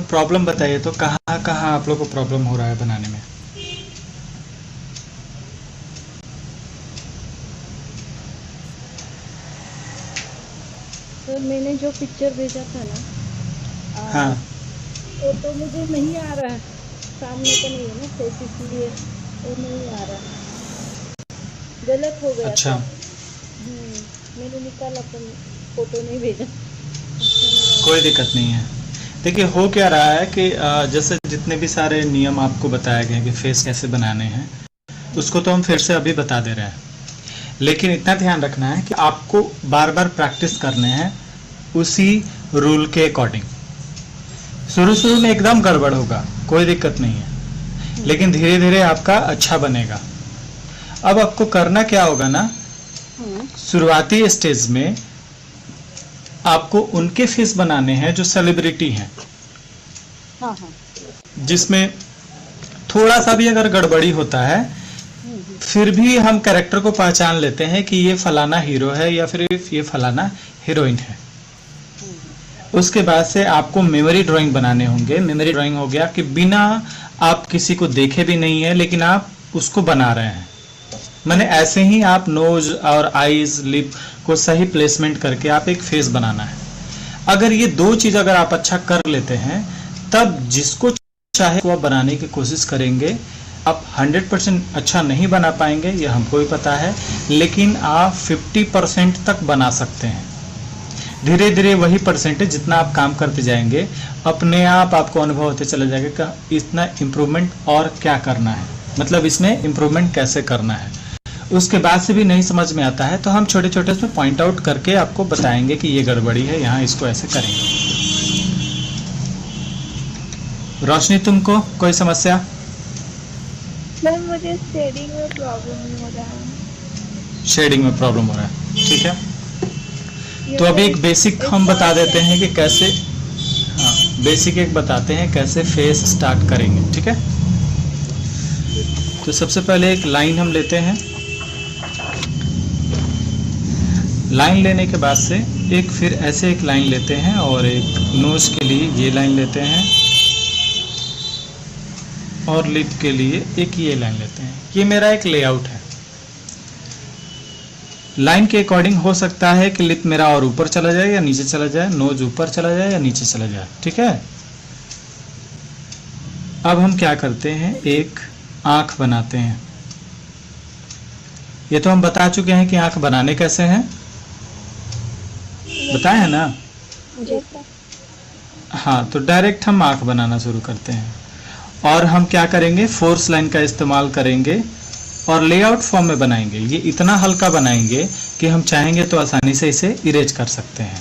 Problem बताइए तो कहाँ कहाँ आप लोग को प्रॉब्लम हो रहा है बनाने में? सर मैंने जो पिक्चर भेजा था ना, हाँ वो तो मुझे नहीं आ रहा है, सामने तो नहीं है ना फेस, इसलिए वो नहीं आ रहा, गलत हो गया अच्छा, था। मैंने निकाला पर फोटो नहीं भेजा, अच्छा नहीं लगा। कोई दिक्कत नहीं है। देखिए हो क्या रहा है कि जैसे जितने भी सारे नियम आपको बताए गए हैं कि फेस कैसे बनाने हैं, उसको तो हम फिर से अभी बता दे रहे हैं, लेकिन इतना ध्यान रखना है कि आपको बार बार प्रैक्टिस करने हैं उसी रूल के अकॉर्डिंग। शुरू शुरू में एकदम गड़बड़ होगा, कोई दिक्कत नहीं है, लेकिन धीरे धीरे आपका अच्छा बनेगा। अब आपको करना क्या होगा ना, शुरुआती स्टेज में आपको उनके फेस बनाने हैं जो सेलिब्रिटी हैं, हाँ हाँ, जिसमें थोड़ा सा भी अगर गड़बड़ी होता है फिर भी हम कैरेक्टर को पहचान लेते हैं कि ये फलाना हीरो है या फिर ये फलाना हीरोइन है। उसके बाद से आपको मेमोरी ड्राइंग बनाने होंगे। मेमोरी ड्राइंग हो गया कि बिना आप किसी को देखे भी नहीं है लेकिन आप उसको बना रहे हैं, माने ऐसे ही आप नोज और आईज लिप को सही प्लेसमेंट करके आप एक फेस बनाना है। अगर ये दो चीज अगर आप अच्छा कर लेते हैं तब जिसको चाहे वो बनाने की कोशिश करेंगे। आप 100% अच्छा नहीं बना पाएंगे, ये हमको भी पता है, लेकिन आप 50% तक बना सकते हैं। धीरे धीरे वही परसेंटेज जितना आप काम करते जाएंगे अपने आप आपको अनुभव होते चला जाएगा कि इतना इम्प्रूवमेंट और क्या करना है, मतलब इसमें इम्प्रूवमेंट कैसे करना है। उसके बाद से भी नहीं समझ में आता है तो हम छोटे छोटे उसमें पॉइंट आउट करके आपको बताएंगे कि ये गड़बड़ी है, यहाँ इसको ऐसे करेंगे। रोशनी, तुमको कोई समस्या? मैम मुझे शेडिंग में प्रॉब्लम हो रहा है। शेडिंग में प्रॉब्लम हो रहा है, ठीक है। तो अभी एक बेसिक हम बता देते हैं कि कैसे, हाँ बेसिक एक बताते हैं कैसे फेस स्टार्ट करेंगे, ठीक है। तो सबसे पहले एक लाइन हम लेते हैं। लाइन लेने के बाद से एक फिर ऐसे एक लाइन लेते हैं और एक नोज के लिए ये लाइन लेते हैं और लिप के लिए एक ये लाइन लेते हैं। ये मेरा एक लेआउट है। लाइन के अकॉर्डिंग हो सकता है कि लिप मेरा और ऊपर चला जाए या नीचे चला जाए, नोज ऊपर चला जाए या नीचे चला जाए, ठीक है। अब हम क्या करते हैं, एक आंख बनाते हैं। ये तो हम बता चुके हैं कि आंख बनाने कैसे हैं, बताए हैं ना। हाँ, तो डायरेक्ट हम आंख बनाना शुरू करते हैं और हम क्या करेंगे, फोर्स लाइन का इस्तेमाल करेंगे और लेआउट फॉर्म में बनाएंगे। ये इतना हल्का बनाएंगे कि हम चाहेंगे तो आसानी से इसे इरेज कर सकते हैं,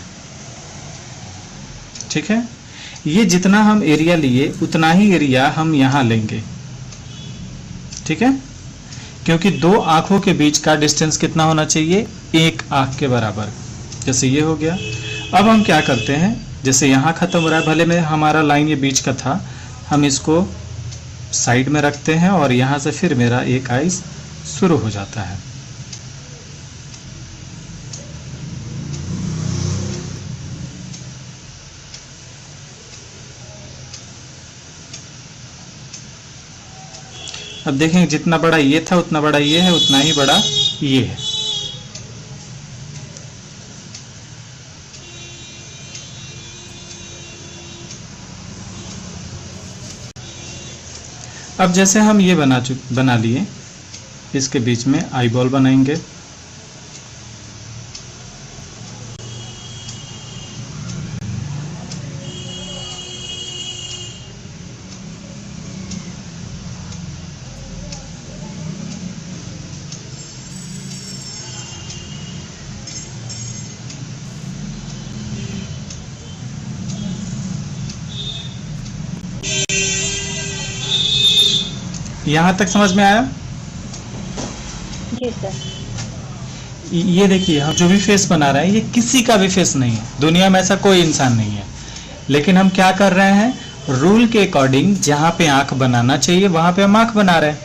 ठीक है। ये जितना हम एरिया लिए उतना ही एरिया हम यहाँ लेंगे, ठीक है, क्योंकि दो आंखों के बीच का डिस्टेंस कितना होना चाहिए, एक आंख के बराबर। जैसे ये हो गया। अब हम क्या करते हैं, जैसे यहाँ खत्म हो रहा है, भले में हमारा लाइन ये बीच का था, हम इसको साइड में रखते हैं और यहाँ से फिर मेरा एक आइज शुरू हो जाता है। अब देखेंगे जितना बड़ा ये था उतना बड़ा ये है, उतना ही बड़ा ये है। अब जैसे हम ये बना लिए, इसके बीच में आई बॉल बनाएंगे। यहां तक समझ में आया? जी सर। ये देखिए, हम जो भी फेस बना रहे हैं ये किसी का भी फेस नहीं है, दुनिया में ऐसा कोई इंसान नहीं है, लेकिन हम क्या कर रहे हैं, रूल के अकॉर्डिंग जहां पे आंख बनाना चाहिए वहां पे हम आंख बना रहे हैं।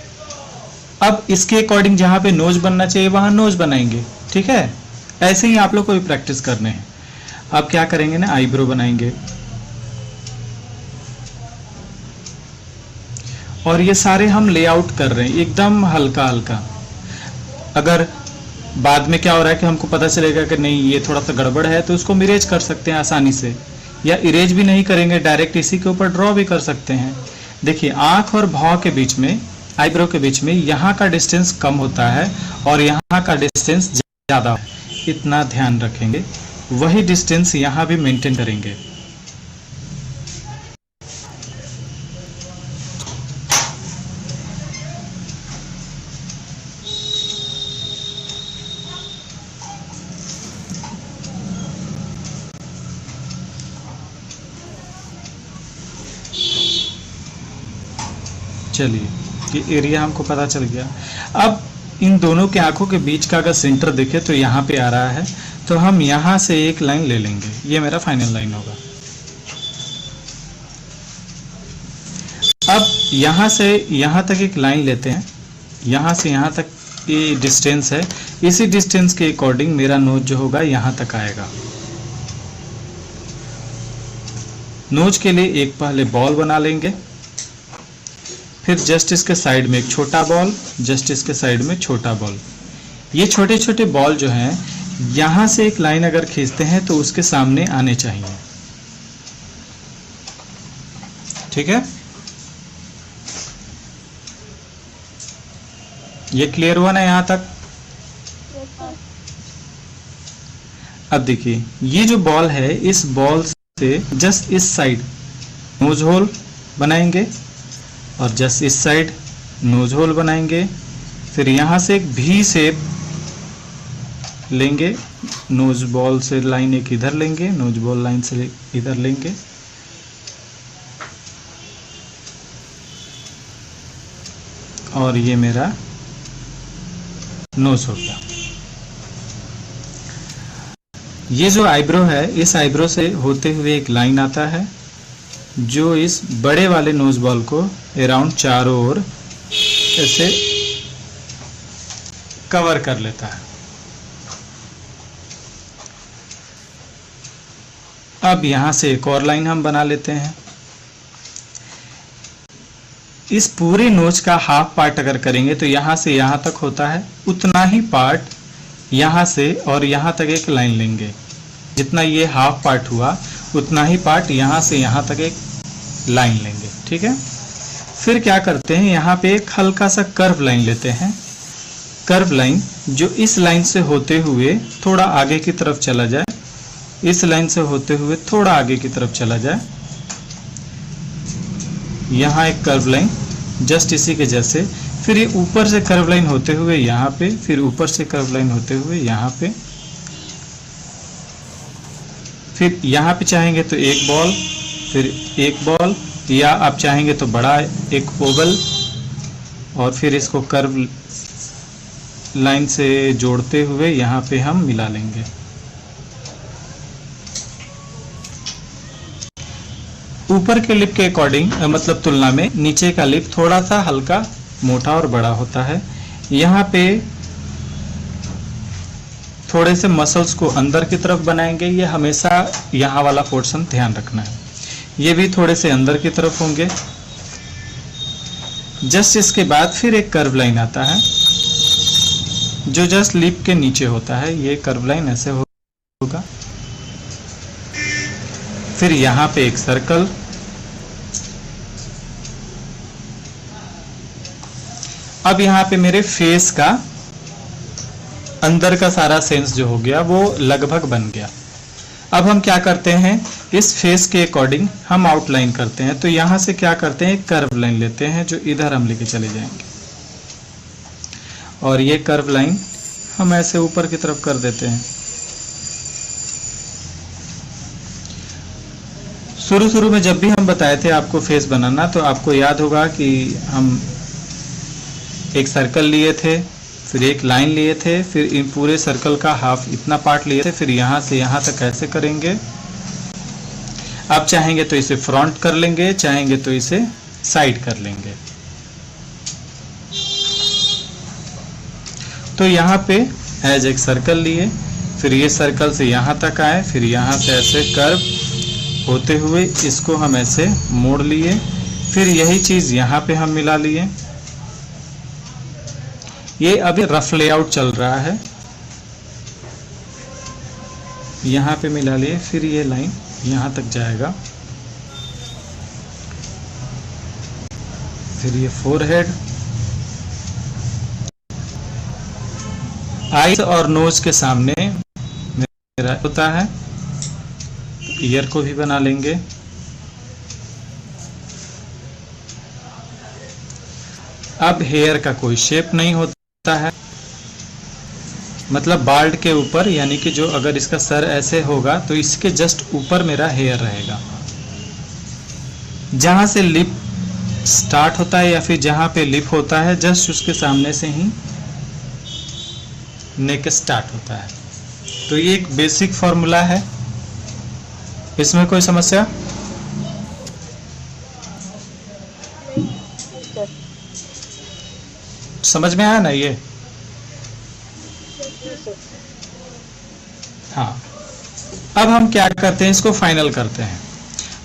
अब इसके अकॉर्डिंग जहां पे नोज बनना चाहिए वहां नोज बनाएंगे, ठीक है। ऐसे ही आप लोग को भी प्रैक्टिस करने हैं। अब क्या करेंगे ना, आईब्रो बनाएंगे। और ये सारे हम लेआउट कर रहे हैं एकदम हल्का हल्का। अगर बाद में क्या हो रहा है कि हमको पता चलेगा कि नहीं ये थोड़ा सा गड़बड़ है, तो उसको इरेज कर सकते हैं आसानी से, या इरेज भी नहीं करेंगे डायरेक्ट इसी के ऊपर ड्रॉ भी कर सकते हैं। देखिए आंख और भौं के बीच में, आईब्रो के बीच में यहाँ का डिस्टेंस कम होता है और यहाँ का डिस्टेंस ज़्यादा है, इतना ध्यान रखेंगे। वही डिस्टेंस यहाँ भी मेंटेन करेंगे। चलिए ये एरिया हमको पता चल गया। अब इन दोनों के आंखों के बीच का अगर सेंटर देखे तो यहाँ पे आ रहा है, तो हम यहाँ से एक लाइन ले लेंगे, ये मेरा फाइनल लाइन होगा। अब यहाँ से यहाँ तक एक लाइन लेते हैं, यहाँ से यहाँ तक ये डिस्टेंस है, इसी डिस्टेंस के अकॉर्डिंग मेरा नोज जो होगा यहाँ तक आएगा। नोज के लिए एक पहले बॉल बना लेंगे, फिर जस्ट इसके साइड में एक छोटा बॉल, जस्ट इसके साइड में छोटा बॉल। ये छोटे छोटे बॉल जो हैं यहाँ से एक लाइन अगर खींचते हैं तो उसके सामने आने चाहिए, ठीक है। ये क्लियर हुआ ना यहाँ तक? अब देखिए ये जो बॉल है, इस बॉल से जस्ट इस साइड नोज होल बनाएंगे और जस्ट इस साइड नोज होल बनाएंगे। फिर यहाँ से एक भी शेप लेंगे, नोज बॉल से लाइन एक इधर लेंगे, नोज बॉल लाइन से इधर लेंगे, और ये मेरा नोज हो गया। ये जो आईब्रो है, इस आईब्रो से होते हुए एक लाइन आता है जो इस बड़े वाले नोज बॉल को अराउंड चारों ओर ऐसे कवर कर लेता है। अब यहां से एक और लाइन हम बना लेते हैं। इस पूरे नोज का हाफ पार्ट अगर करेंगे तो यहां से यहां तक होता है, उतना ही पार्ट यहां से और यहां तक एक लाइन लेंगे। जितना ये हाफ पार्ट हुआ उतना ही पार्ट यहाँ से यहाँ तक एक लाइन लेंगे, ठीक है। फिर क्या करते हैं, यहाँ पे एक हल्का सा कर्व लाइन लेते हैं। कर्व लाइन जो इस लाइन से होते हुए थोड़ा आगे की तरफ चला जाए, इस लाइन से होते हुए थोड़ा आगे की तरफ चला जाए। यहाँ एक कर्व लाइन जस्ट इसी के जैसे, फिर ये ऊपर से कर्व लाइन होते हुए यहाँ पे, फिर ऊपर से कर्व लाइन होते हुए यहाँ पे, फिर यहाँ पे चाहेंगे तो एक बॉल, फिर एक बॉल, या आप चाहेंगे तो बड़ा एक ओवल, और फिर इसको कर्व लाइन से जोड़ते हुए यहाँ पे हम मिला लेंगे। ऊपर के लिप के अकॉर्डिंग मतलब तुलना में नीचे का लिप थोड़ा सा हल्का मोटा और बड़ा होता है। यहाँ पे थोड़े से मसल्स को अंदर की तरफ बनाएंगे, ये हमेशा यहाँ वाला पोर्शन ध्यान रखना है। ये भी थोड़े से अंदर की तरफ होंगे। जस्ट इसके बाद फिर एक कर्व लाइन आता है जो जस्ट लिप के नीचे होता है, ये कर्व लाइन ऐसे होगा। फिर यहाँ पे एक सर्कल, अब यहाँ पे मेरे फेस का अंदर का सारा सेंस जो हो गया वो लगभग बन गया। अब हम क्या करते हैं, इस फेस के अकॉर्डिंग हम आउटलाइन करते हैं। तो यहाँ से क्या करते हैं, एक कर्व लाइन लेते हैं जो इधर हम लेके चले जाएंगे, और ये कर्व लाइन हम ऐसे ऊपर की तरफ कर देते हैं। शुरू में जब भी हम बताए थे आपको फेस बनाना, तो आपको याद होगा कि हम एक सर्कल लिए थे, फिर एक लाइन लिए थे, फिर इन पूरे सर्कल का हाफ इतना पार्ट लिए थे, फिर यहाँ से यहाँ तक ऐसे करेंगे। आप चाहेंगे तो इसे फ्रंट कर लेंगे, चाहेंगे तो इसे साइड कर लेंगे। तो यहाँ पे एज एक सर्कल लिए, फिर ये सर्कल से यहाँ तक आए, फिर यहाँ से ऐसे कर्व होते हुए इसको हम ऐसे मोड़ लिए, फिर यही चीज यहाँ पे हम मिला लिए। ये अभी रफ लेआउट चल रहा है, यहाँ पे मिला लिए। फिर ये लाइन यहाँ तक जाएगा, फिर ये फोरहेड, आईज और नोज के सामने मेरा होता है, ईयर को भी बना लेंगे। अब हेयर का कोई शेप नहीं होता है, मतलब बाल्ड के ऊपर, यानी कि जो अगर इसका सर ऐसे होगा तो इसके जस्ट ऊपर मेरा हेयर रहेगा। जहां से लिप स्टार्ट होता है या फिर जहां पे लिप होता है, जस्ट उसके सामने से ही नेक स्टार्ट होता है। तो ये एक बेसिक फॉर्मूला है, इसमें कोई समस्या? समझ में आया ना ये? हाँ, अब हम क्या करते हैं, इसको फाइनल करते हैं।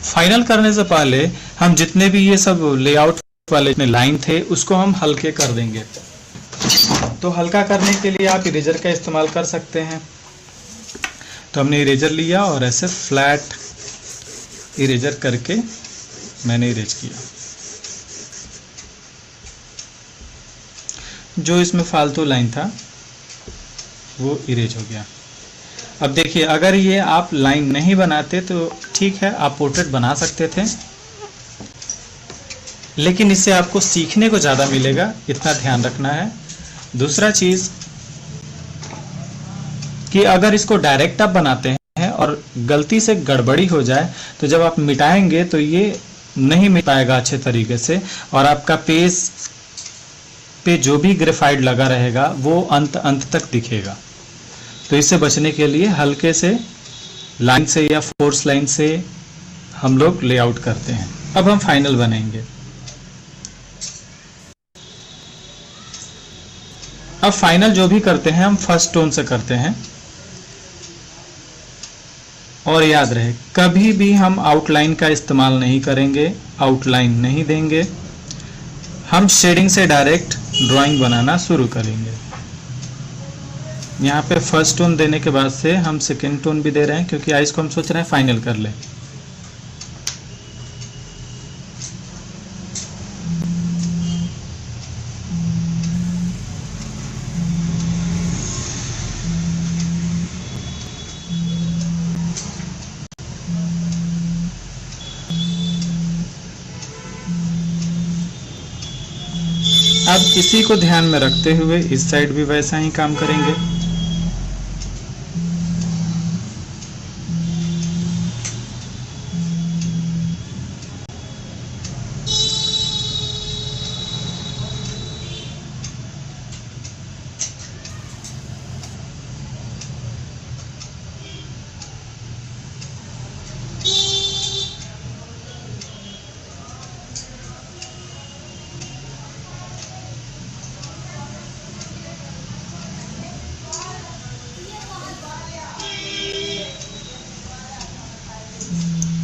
फाइनल करने से पहले हम जितने भी ये सब लेआउट वाले लाइन थे उसको हम हल्के कर देंगे। तो हल्का करने के लिए आप इरेजर का इस्तेमाल कर सकते हैं। तो हमने इरेजर लिया और ऐसे फ्लैट इरेजर करके मैंने इरेज किया। जो इसमें फालतू लाइन था वो इरेज हो गया। अब देखिए, अगर ये आप लाइन नहीं बनाते तो ठीक है, आप पोर्ट्रेट बना सकते थे, लेकिन इससे आपको सीखने को ज़्यादा मिलेगा, इतना ध्यान रखना है। दूसरा चीज़ कि अगर इसको डायरेक्ट आप बनाते हैं और गलती से गड़बड़ी हो जाए तो जब आप मिटाएंगे तो ये नहीं मिट पाएगा अच्छे तरीके से, और आपका पेज पे जो भी ग्रेफाइट लगा रहेगा वो अंत तक दिखेगा। तो इससे बचने के लिए हल्के से लाइन से या फोर्स लाइन से हम लोग लेआउट करते हैं। अब हम फाइनल बनाएंगे। अब फाइनल जो भी करते हैं हम फर्स्ट टोन से करते हैं। और याद रहे, कभी भी हम आउटलाइन का इस्तेमाल नहीं करेंगे, आउटलाइन नहीं देंगे, हम शेडिंग से डायरेक्ट ड्राइंग बनाना शुरू करेंगे। यहाँ पे फर्स्ट टोन देने के बाद से हम सेकेंड टोन भी दे रहे हैं, क्योंकि आइज को हम सोच रहे हैं फाइनल कर लें। अब इसी को ध्यान में रखते हुए इस साइड भी वैसा ही काम करेंगे।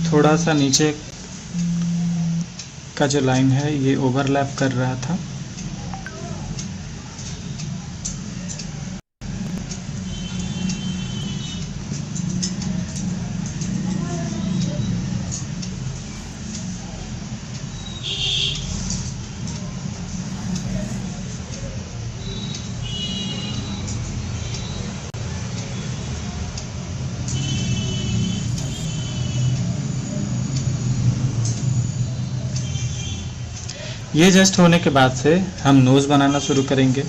थोड़ा सा नीचे का जो लाइन है ये ओवरलैप कर रहा था। ये जस्ट होने के बाद से हम नोज बनाना शुरू करेंगे।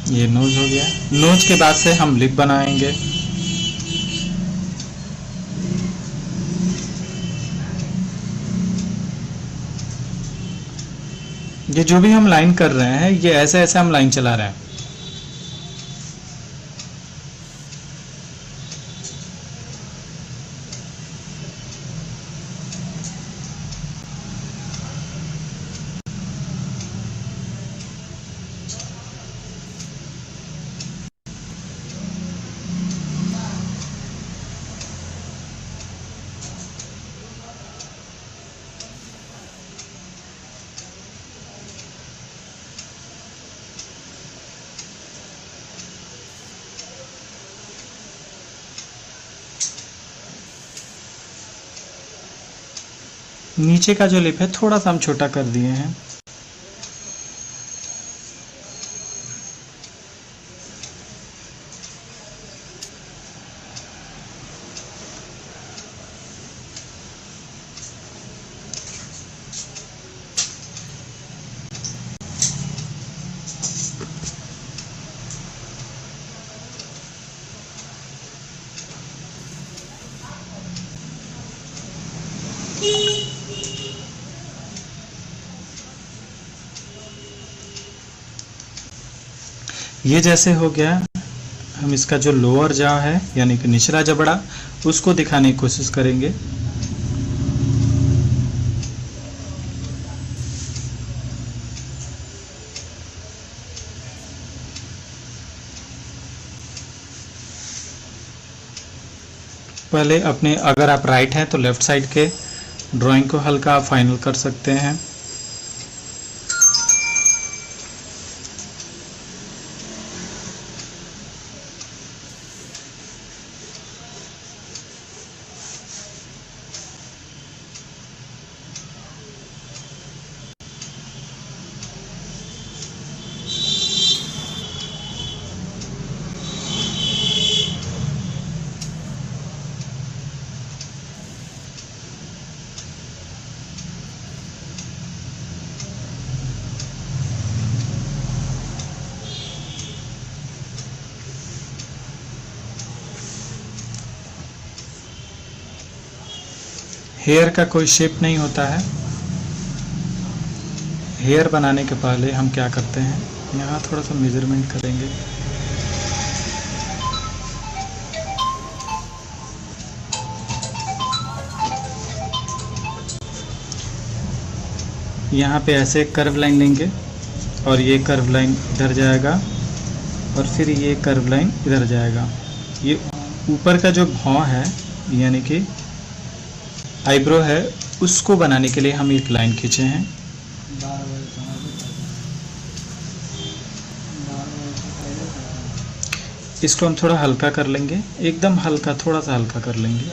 ये नोज हो गया। नोज के बाद से हम लिप बनाएंगे। ये जो भी हम लाइन कर रहे हैं ये ऐसे ऐसे हम लाइन चला रहे हैं। नीचे का जो लिप है थोड़ा सा हम छोटा कर दिए हैं। ये जैसे हो गया, हम इसका जो लोअर जॉ है यानी कि निचला जबड़ा, उसको दिखाने की कोशिश करेंगे। पहले अपने, अगर आप राइट हैं तो लेफ्ट साइड के ड्राइंग को हल्का फाइनल कर सकते हैं। हेयर का कोई शेप नहीं होता है। हेयर बनाने के पहले हम क्या करते हैं, यहाँ थोड़ा सा मेजरमेंट करेंगे। यहाँ पे ऐसे एक कर्व लाइन लेंगे और ये कर्व लाइन इधर जाएगा और फिर ये कर्व लाइन इधर जाएगा। ये ऊपर का जो भौं है यानी कि आईब्रो है, उसको बनाने के लिए हम एक लाइन खींचे हैं। इसको हम थोड़ा हल्का कर लेंगे, एकदम हल्का, थोड़ा सा हल्का कर लेंगे।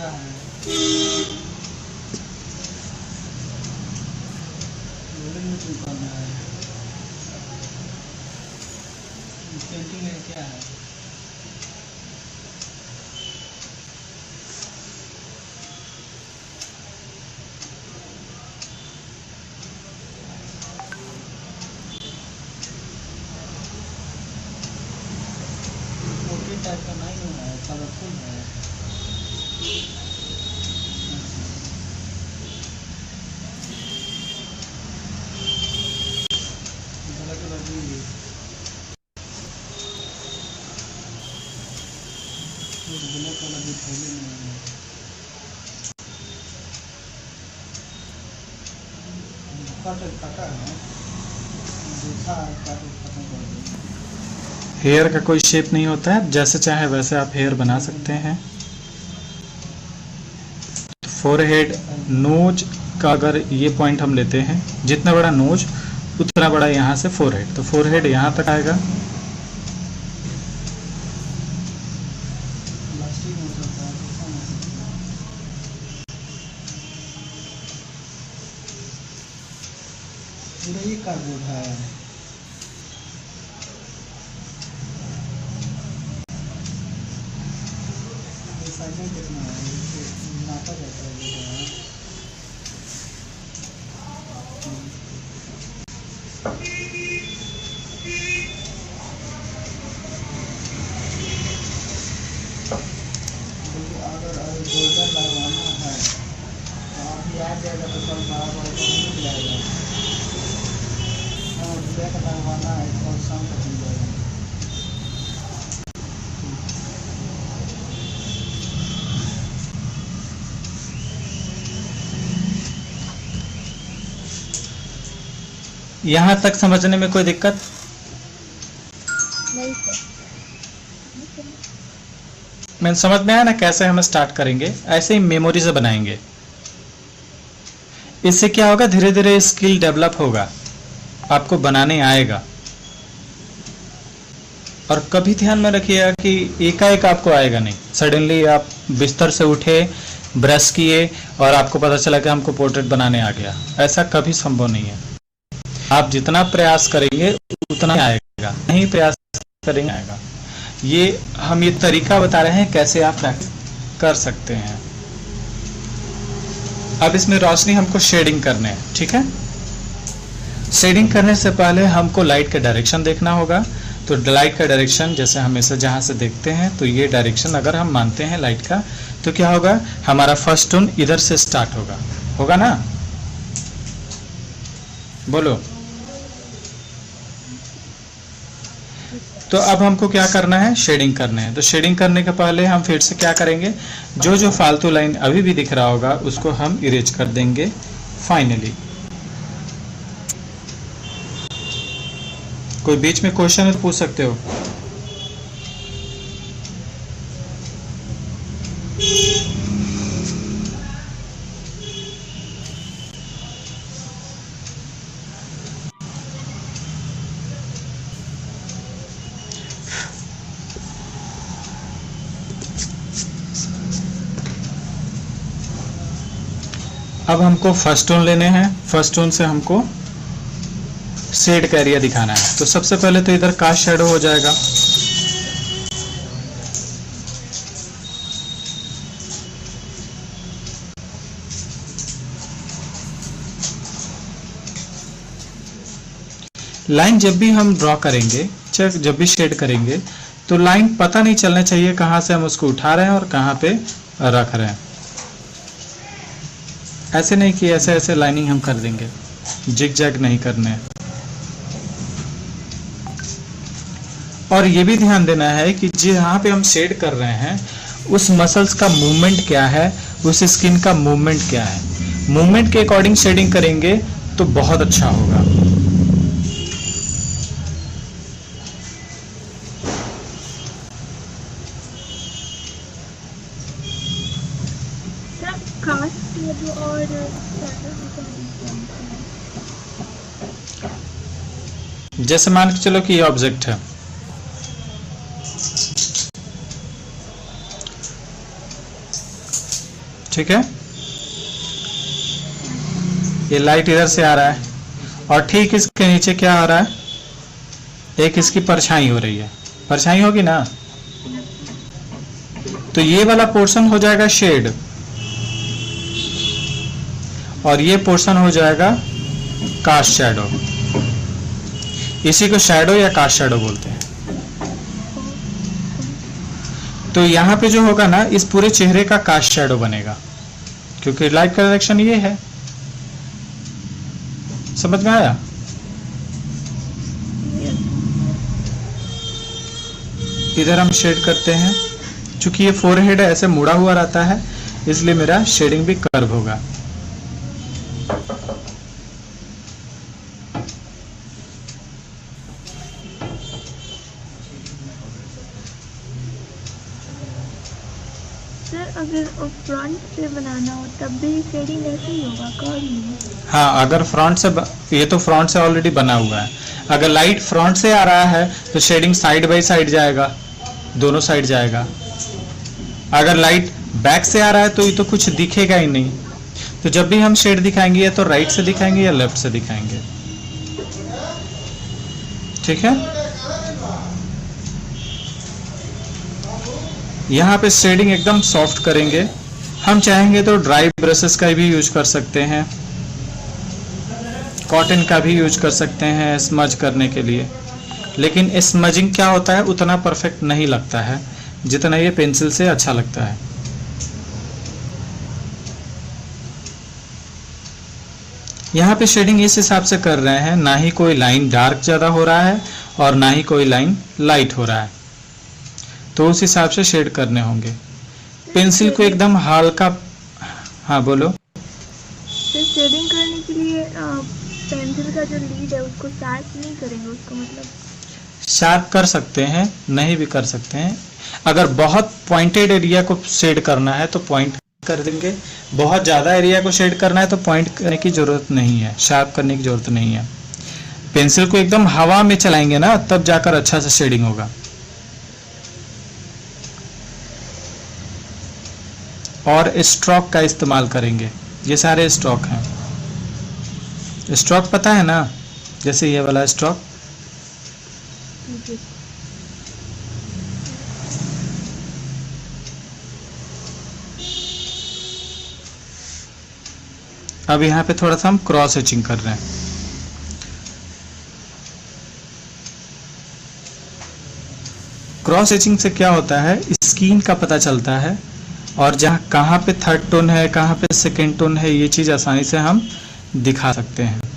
टाइप का नहीं है, कलरफुल है। ब्लैक वाला भी थैले में है। कटा है, देखा है, खत्म कर दिया। हेयर का कोई शेप नहीं होता है, जैसे चाहे वैसे आप हेयर बना सकते हैं। फोरहेड, नोज का अगर ये पॉइंट हम लेते हैं, जितना बड़ा नोज उतना बड़ा यहाँ से फोरहेड, तो फोरहेड यहाँ तक आएगा। पूरा ये कार्डबोर्ड है। कितना है, नापा जाता है अगर गोल्डन लगवाना है तो आप आ जाएगा तो कल 12 बजे तक मिल जाएगा। और ब्लैक लगवाना है तो शाम तक मिल जाएगा। यहाँ तक समझने में कोई दिक्कत नहीं सर। मैं समझ में आया ना कैसे हम स्टार्ट करेंगे, ऐसे ही मेमोरी से बनाएंगे। इससे क्या होगा, धीरे धीरे स्किल डेवलप होगा, आपको बनाने आएगा। और कभी ध्यान में रखिएगा कि एकाएक आपको आएगा नहीं। सडनली आप बिस्तर से उठे ब्रश किए और आपको पता चला कि हमको पोर्ट्रेट बनाने आ गया, ऐसा कभी संभव नहीं है। आप जितना प्रयास करेंगे उतना आएगा, नहीं प्रयास करेंगे आएगा। ये तरीका बता रहे हैं कैसे आप प्रैक्टिस कर सकते हैं। अब इसमें रोशनी हमको शेडिंग करने हैं, ठीक है। शेडिंग करने से पहले हमको लाइट का डायरेक्शन देखना होगा। तो लाइट का डायरेक्शन जैसे हमेशा जहां से देखते हैं, तो ये डायरेक्शन अगर हम मानते हैं लाइट का, तो क्या होगा, हमारा फर्स्ट टोन इधर से स्टार्ट होगा ना, बोलो। तो अब हमको क्या करना है, शेडिंग करना है। तो शेडिंग करने के पहले हम फिर से क्या करेंगे, जो फालतू लाइन अभी भी दिख रहा होगा उसको हम इरेज कर देंगे फाइनली। कोई बीच में क्वेश्चन है तो पूछ सकते हो। अब हमको फर्स्ट टोन लेने हैं। फर्स्ट टोन से हमको शेड का एरिया दिखाना है। तो सबसे पहले तो इधर कास्ट शैडो हो जाएगा। लाइन जब भी हम ड्रॉ करेंगे, जब भी शेड करेंगे, तो लाइन पता नहीं चलना चाहिए कहां से हम उसको उठा रहे हैं और कहां पे रख रहे हैं। ऐसे नहीं कि ऐसे ऐसे लाइनिंग हम कर देंगे, जिग जैग नहीं करने हैं। और ये भी ध्यान देना है कि जहाँ पे हम शेड कर रहे हैं उस मसल्स का मूवमेंट क्या है, उस स्किन का मूवमेंट क्या है। मूवमेंट के अकॉर्डिंग शेडिंग करेंगे तो बहुत अच्छा होगा। जैसे मान के चलो कि ये ऑब्जेक्ट है, ठीक है, ये लाइट इधर से आ रहा है और ठीक इसके नीचे क्या आ रहा है, एक इसकी परछाई हो रही है। परछाई होगी ना, तो ये वाला पोर्शन हो जाएगा शेड और ये पोर्शन हो जाएगा कास्ट शैडो। इसी को शैडो या कास्ट शैडो बोलते हैं। तो यहां पे जो होगा ना, इस पूरे चेहरे का कास्ट शैडो बनेगा, क्योंकि लाइट का डायरेक्शन ये है। समझ में आया? इधर हम शेड करते हैं, चूंकि ये फोरहेड है, ऐसे मुड़ा हुआ रहता है, इसलिए मेरा शेडिंग भी कर्व होगा। अगर फ्रंट से बनाना हो तब भी शेडिंग ऐसे ही होगा, कर्व नहीं? हाँ, अगर फ्रंट से ये तो फ्रंट से ऑलरेडी बना हुआ है। अगर लाइट फ्रंट से आ रहा है तो शेडिंग साइड बाय साइड जाएगा, दोनों साइड जाएगा। अगर लाइट बैक से आ रहा है तो ये तो कुछ दिखेगा ही नहीं। तो जब भी हम शेड दिखाएंगे या तो राइट से दिखाएंगे या लेफ्ट से दिखाएंगे, ठीक है। यहाँ पे शेडिंग एकदम सॉफ्ट करेंगे। हम चाहेंगे तो ड्राई ब्रशेस का भी यूज कर सकते हैं, कॉटन का भी यूज कर सकते हैं स्मज करने के लिए, लेकिन स्मजिंग क्या होता है उतना परफेक्ट नहीं लगता है जितना ये पेंसिल से अच्छा लगता है। यहाँ पे शेडिंग इस हिसाब से कर रहे हैं, ना ही कोई लाइन डार्क ज़्यादा हो रहा है और ना ही कोई लाइन लाइट हो रहा है, तो उस हिसाब से शेड करने होंगे। पेंसिल को एकदम हल्का, हाँ बोलो। तो शेडिंग करने के लिए पेंसिल का जो लीड है उसको शार्प नहीं करेंगे, उसको मतलब शार्प कर सकते हैं, नहीं भी कर सकते हैं। अगर बहुत पॉइंटेड एरिया को शेड करना है तो पॉइंट कर देंगे, बहुत ज़्यादा एरिया को शेड करना है तो पॉइंट करने की ज़रूरत नहीं है, शार्प करने की ज़रूरत नहीं है। पेंसिल को एकदम हवा में चलाएंगे ना, तब जाकर अच्छा से शेडिंग होगा। और स्ट्रोक का इस्तेमाल करेंगे। ये सारे स्ट्रोक हैं। स्ट्रोक पता है ना, जैसे ये वाला स्ट्रोक। जी। अब यहाँ पे थोड़ा सा हम क्रॉस हैचिंग कर रहे हैं। क्रॉस हैचिंग से क्या होता है, स्किन का पता चलता है और जहाँ कहाँ पे थर्ड टोन है, कहाँ पे सेकेंड टोन है, ये चीज़ आसानी से हम दिखा सकते हैं।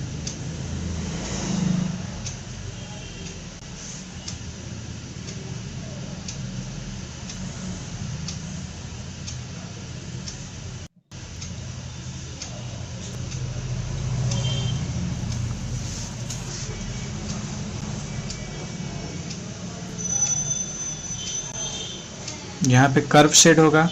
यहाँ पे कर्व शेड होगा।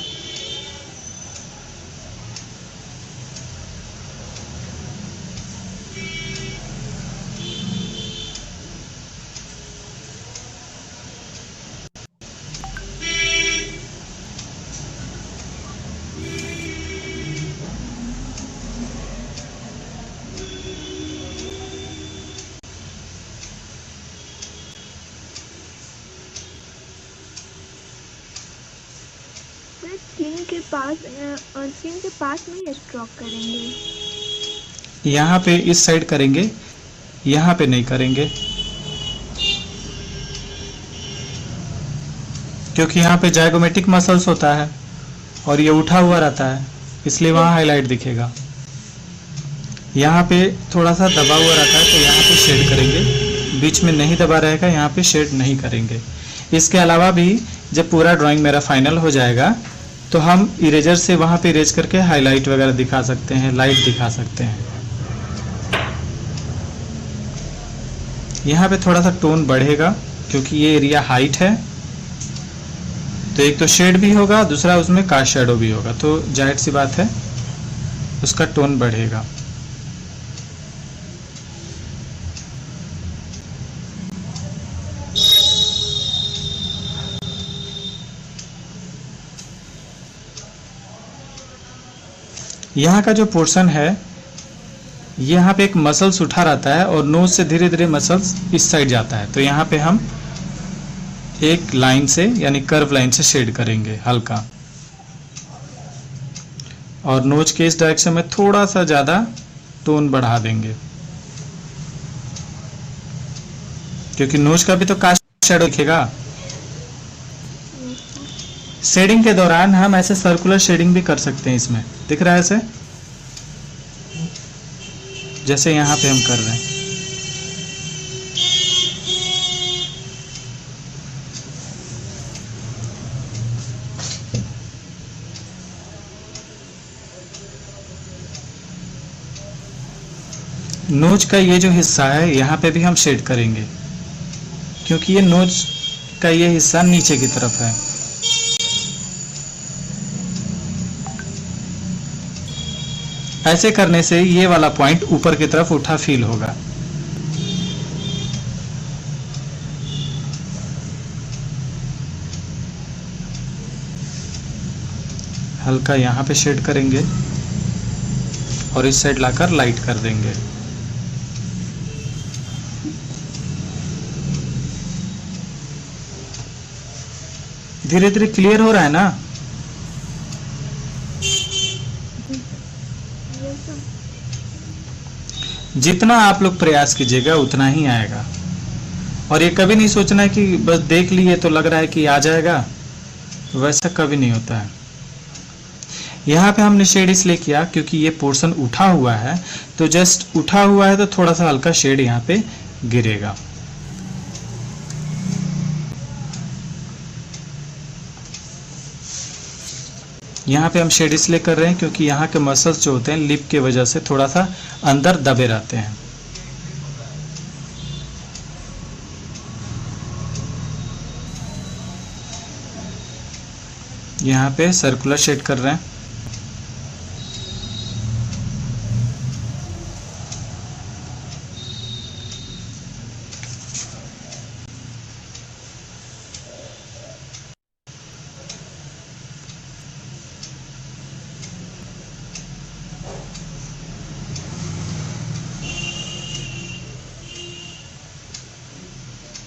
स्किन के पास में ही स्ट्रोक करेंगे। यहाँ पे इस साइड करेंगे, यहाँ पे नहीं करेंगे, क्योंकि यहाँ पे जाइगोमेटिक मसल्स होता है और ये उठा हुआ रहता है, इसलिए वहाँ हाईलाइट दिखेगा। यहाँ पे थोड़ा सा दबा हुआ रहता है, तो यहाँ पे शेड करेंगे। बीच में नहीं दबा रहेगा, यहाँ पे शेड नहीं करेंगे। इसके अलावा भी जब पूरा ड्राइंग मेरा फाइनल हो जाएगा तो हम इरेजर से वहाँ पे इरेज करके हाईलाइट वगैरह दिखा सकते हैं, लाइट दिखा सकते हैं। यहाँ पे थोड़ा सा टोन बढ़ेगा क्योंकि ये एरिया हाइट है, तो एक तो शेड भी होगा, दूसरा उसमें कास्ट शैडो भी होगा, तो जाहिर सी बात है उसका टोन बढ़ेगा। यहाँ का जो पोर्शन है, यहाँ पे एक मसल्स उठा रहता है और नोज से धीरे धीरे मसल्स इस साइड जाता है, तो यहाँ पे हम एक लाइन से यानी कर्व लाइन से शेड करेंगे हल्का, और नोज के इस डायरेक्शन में थोड़ा सा ज़्यादा टोन बढ़ा देंगे, क्योंकि नोज का भी तो कास्ट शैडो दिखेगा। शेडिंग के दौरान हम ऐसे सर्कुलर शेडिंग भी कर सकते हैं। इसमें दिख रहा है ऐसे, जैसे यहाँ पे हम कर रहे हैं। नोज का ये जो हिस्सा है, यहाँ पे भी हम शेड करेंगे, क्योंकि ये नोज का ये हिस्सा नीचे की तरफ है। ऐसे करने से ये वाला पॉइंट ऊपर की तरफ उठा फील होगा। हल्का यहाँ पे शेड करेंगे और इस साइड लाकर लाइट कर देंगे। धीरे धीरे क्लियर हो रहा है ना? जितना आप लोग प्रयास कीजिएगा उतना ही आएगा, और ये कभी नहीं सोचना है कि बस देख लिए तो लग रहा है कि आ जाएगा, वैसा कभी नहीं होता है। यहाँ पे हमने शेड इसलिए किया क्योंकि ये पोर्शन उठा हुआ है, तो जस्ट उठा हुआ है तो थोड़ा सा हल्का शेड यहाँ पे गिरेगा। यहाँ पे हम शेड इसलिए कर रहे हैं क्योंकि यहाँ के मसल्स जो होते हैं लिप के वजह से थोड़ा सा अंदर दबे रहते हैं। यहाँ पे सर्कुलर शेड कर रहे हैं।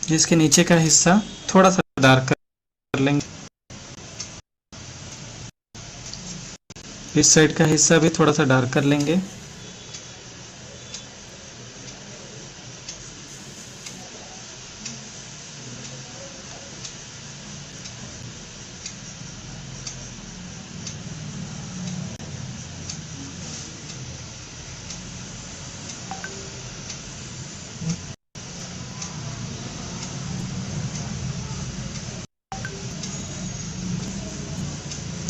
जिसके नीचे का हिस्सा थोड़ा सा डार्क कर लेंगे। इस साइड का हिस्सा भी थोड़ा सा डार्क कर लेंगे।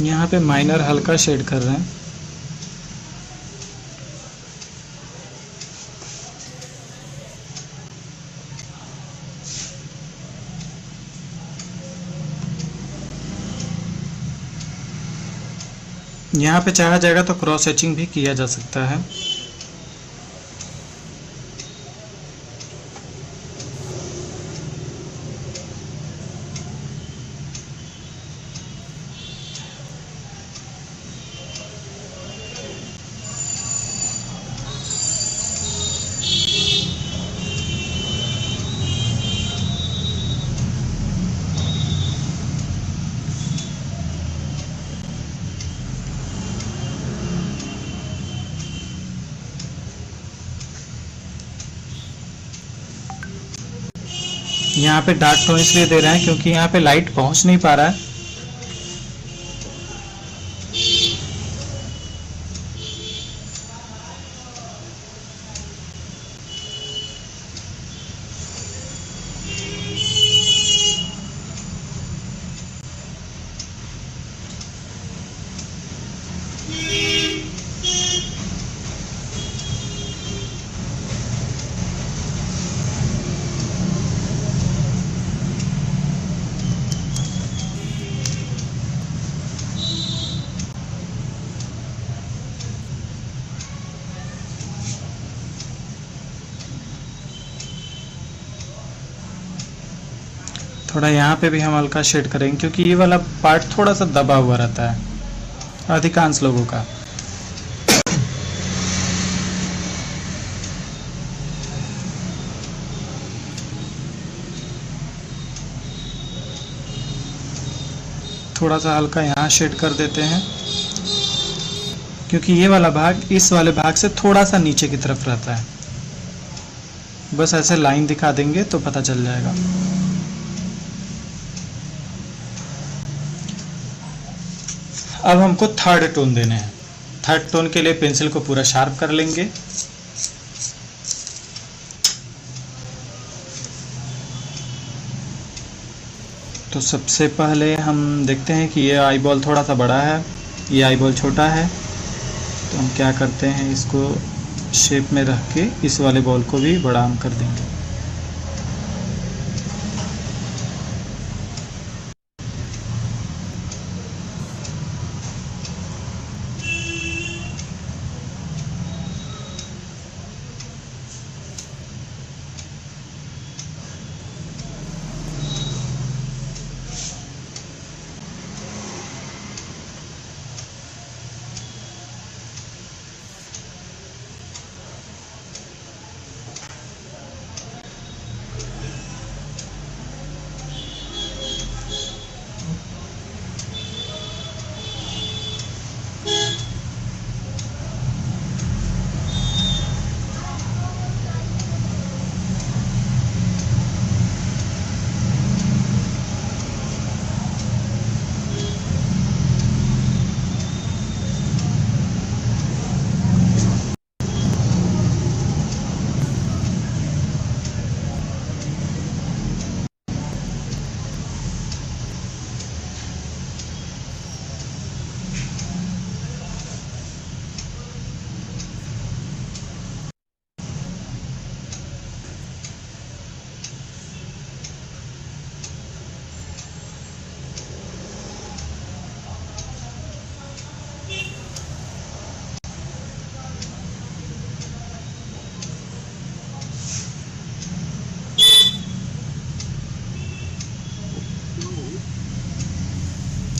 यहाँ पे माइनर हल्का शेड कर रहे हैं। यहाँ पे चाहा जाएगा तो क्रॉस हैचिंग भी किया जा सकता है। यहाँ पे डार्क टोन इसलिए दे रहे हैं क्योंकि यहाँ पे लाइट पहुंच नहीं पा रहा है। थोड़ा यहाँ पे भी हम हल्का शेड करेंगे क्योंकि ये वाला पार्ट थोड़ा सा दबा हुआ रहता है अधिकांश लोगों का। थोड़ा सा हल्का यहाँ शेड कर देते हैं क्योंकि ये वाला भाग इस वाले भाग से थोड़ा सा नीचे की तरफ रहता है। बस ऐसे लाइन दिखा देंगे तो पता चल जाएगा। अब हमको थर्ड टोन देने हैं। थर्ड टोन के लिए पेंसिल को पूरा शार्प कर लेंगे। तो सबसे पहले हम देखते हैं कि ये आई बॉल थोड़ा सा बड़ा है, ये आई बॉल छोटा है। तो हम क्या करते हैं, इसको शेप में रख के इस वाले बॉल को भी बड़ा हम कर देंगे।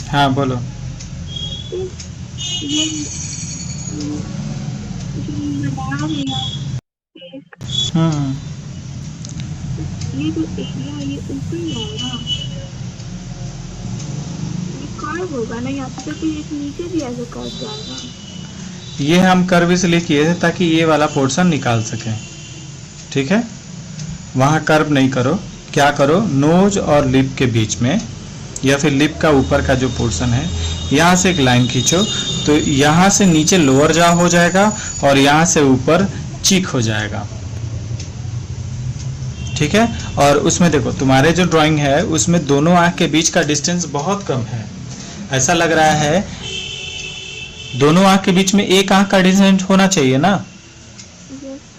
हाँ बोलो। ये जो बना रहे हैं हम्म। ये जो एरिया ये ऊपर ही आएगा, ये कर्व होगा ना यहाँ पे, तो फिर एक नीचे भी ऐसे कर्व जाएगा। ये हम कर्व इसलिए किए थे ताकि ये वाला पोर्शन निकाल सकें, ठीक है। वहाँ कर्व नहीं करो, क्या करो, नोज और लिप के बीच में या फिर लिप का ऊपर का जो पोर्शन है यहाँ से एक लाइन खींचो, तो यहाँ से नीचे लोअर जॉ हो जाएगा और यहाँ से ऊपर चीक हो जाएगा, ठीक है। और उसमें देखो तुम्हारे जो ड्राइंग है उसमें दोनों आंख के बीच का डिस्टेंस बहुत कम है, ऐसा लग रहा है दोनों आंख के बीच में एक आंख का डिस्टेंस होना चाहिए ना,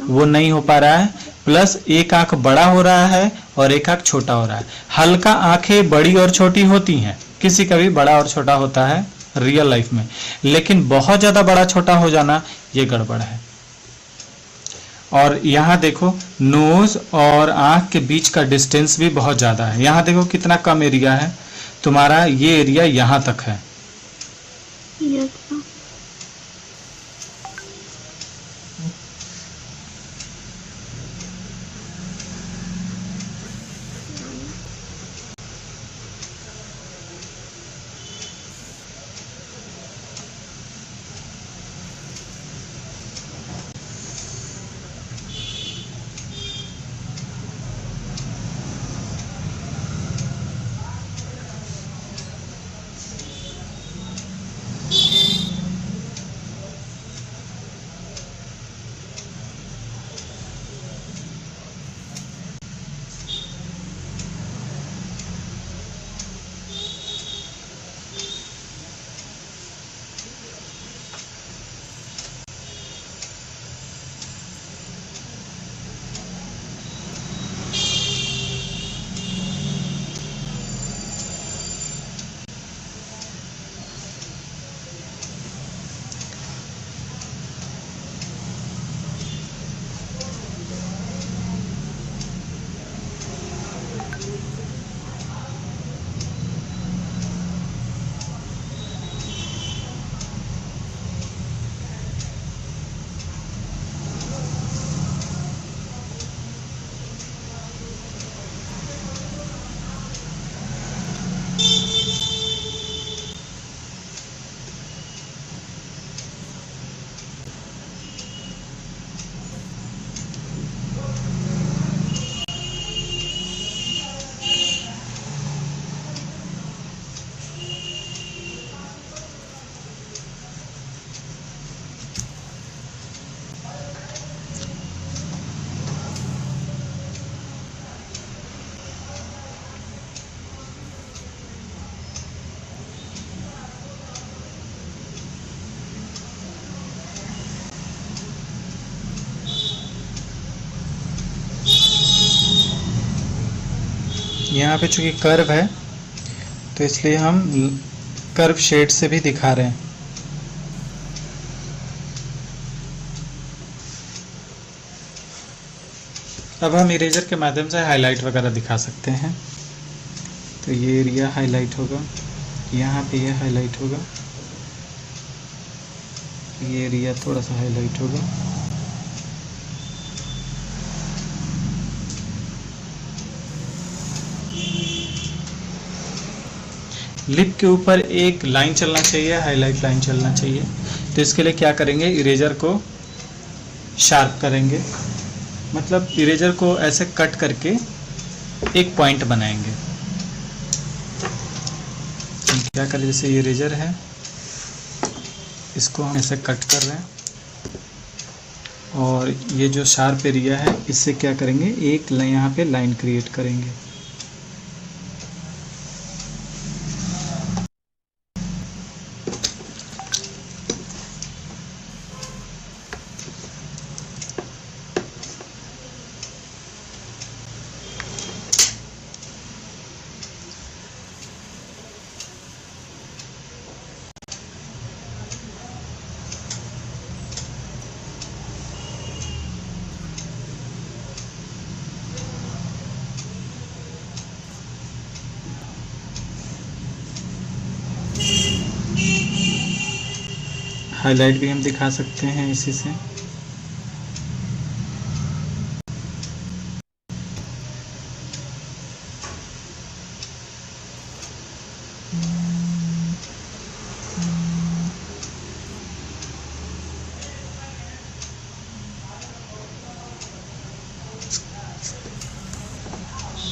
वो नहीं हो पा रहा है। प्लस एक आंख बड़ा हो रहा है और एक आंख छोटा हो रहा है। हल्का आंखें बड़ी और छोटी होती हैं, किसी का भी बड़ा और छोटा होता है रियल लाइफ में, लेकिन बहुत ज्यादा बड़ा छोटा हो जाना ये गड़बड़ है। और यहाँ देखो नोज और आंख के बीच का डिस्टेंस भी बहुत ज्यादा है, यहाँ देखो कितना कम एरिया है तुम्हारा, ये एरिया यहाँ तक है। यहाँ पे चूंकि कर्व है तो इसलिए हम कर्व शेड से भी दिखा रहे हैं। अब हम इरेजर के माध्यम से हाईलाइट वगैरह दिखा सकते हैं। तो ये एरिया हाईलाइट होगा, यहाँ पे ये हाईलाइट होगा, ये एरिया थोड़ा सा हाईलाइट होगा, लिप के ऊपर एक लाइन चलना चाहिए, हाईलाइट लाइन चलना चाहिए। तो इसके लिए क्या करेंगे, इरेजर को शार्प करेंगे, मतलब इरेजर को ऐसे कट करके एक पॉइंट बनाएंगे। क्या करें, जैसे ये इरेजर है इसको हम ऐसे कट कर रहे हैं और ये जो शार्प एरिया है इससे क्या करेंगे, एक यहाँ पे लाइन क्रिएट करेंगे। हाईलाइट भी हम दिखा सकते हैं इसी से।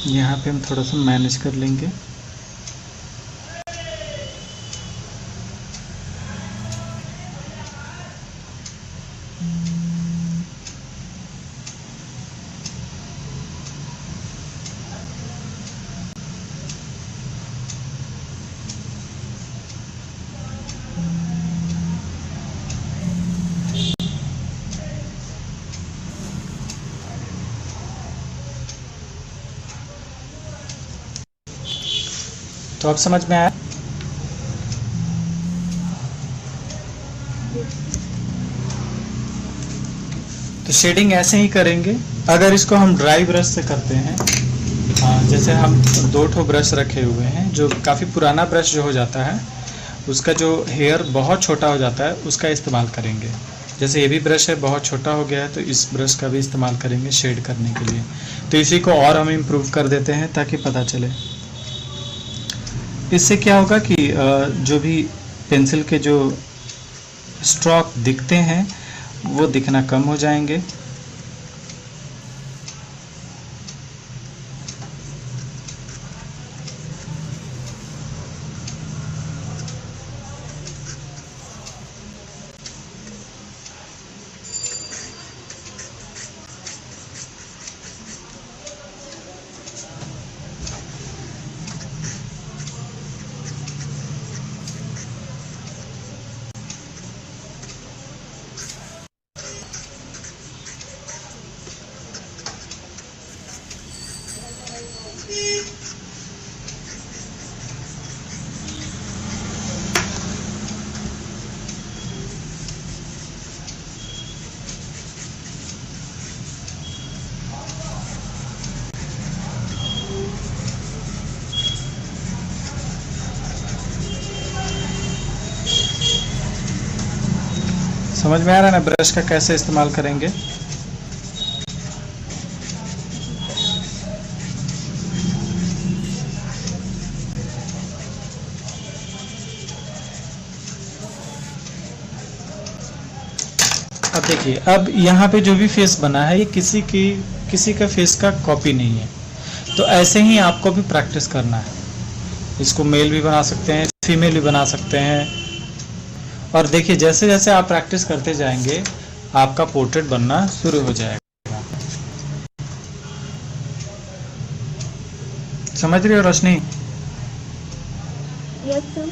यहाँ पे हम थोड़ा सा मैनेज कर लेंगे। तो अब समझ में आया? तो शेडिंग ऐसे ही करेंगे। अगर इसको हम ड्राई ब्रश से करते हैं, जैसे हम 2 ठो ब्रश रखे हुए हैं, जो काफ़ी पुराना ब्रश जो हो जाता है उसका जो हेयर बहुत छोटा हो जाता है उसका इस्तेमाल करेंगे। जैसे ये भी ब्रश है, बहुत छोटा हो गया है, तो इस ब्रश का भी इस्तेमाल करेंगे शेड करने के लिए। तो इसी को और हम इम्प्रूव कर देते हैं ताकि पता चले। इससे क्या होगा कि जो भी पेंसिल के जो स्ट्रोक दिखते हैं वो दिखना कम हो जाएंगे। समझ में आ रहा है ना ब्रश का कैसे इस्तेमाल करेंगे? अब देखिए, अब यहाँ पे जो भी फेस बना है ये किसी का फेस का कॉपी नहीं है। तो ऐसे ही आपको भी प्रैक्टिस करना है। इसको मेल भी बना सकते हैं, फीमेल भी बना सकते हैं। और देखिए जैसे जैसे आप प्रैक्टिस करते जाएंगे आपका पोर्ट्रेट बनना शुरू हो जाएगा। समझ रही हो रोशनी? Yes sir.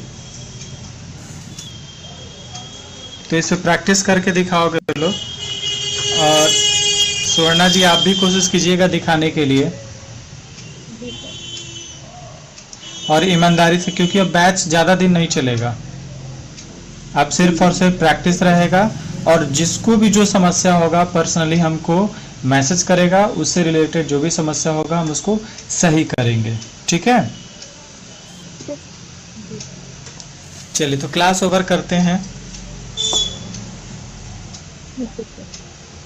तो इस पे प्रैक्टिस करके दिखाओगे लोग। और सुवर्णा जी आप भी कोशिश कीजिएगा दिखाने के लिए, और ईमानदारी से, क्योंकि अब बैच ज़्यादा दिन नहीं चलेगा। अब सिर्फ और सिर्फ प्रैक्टिस रहेगा, और जिसको भी जो समस्या होगा पर्सनली हमको मैसेज करेगा, उससे रिलेटेड जो भी समस्या होगा हम उसको सही करेंगे। ठीक है, चलिए तो क्लास ओवर करते हैं। ठीक है।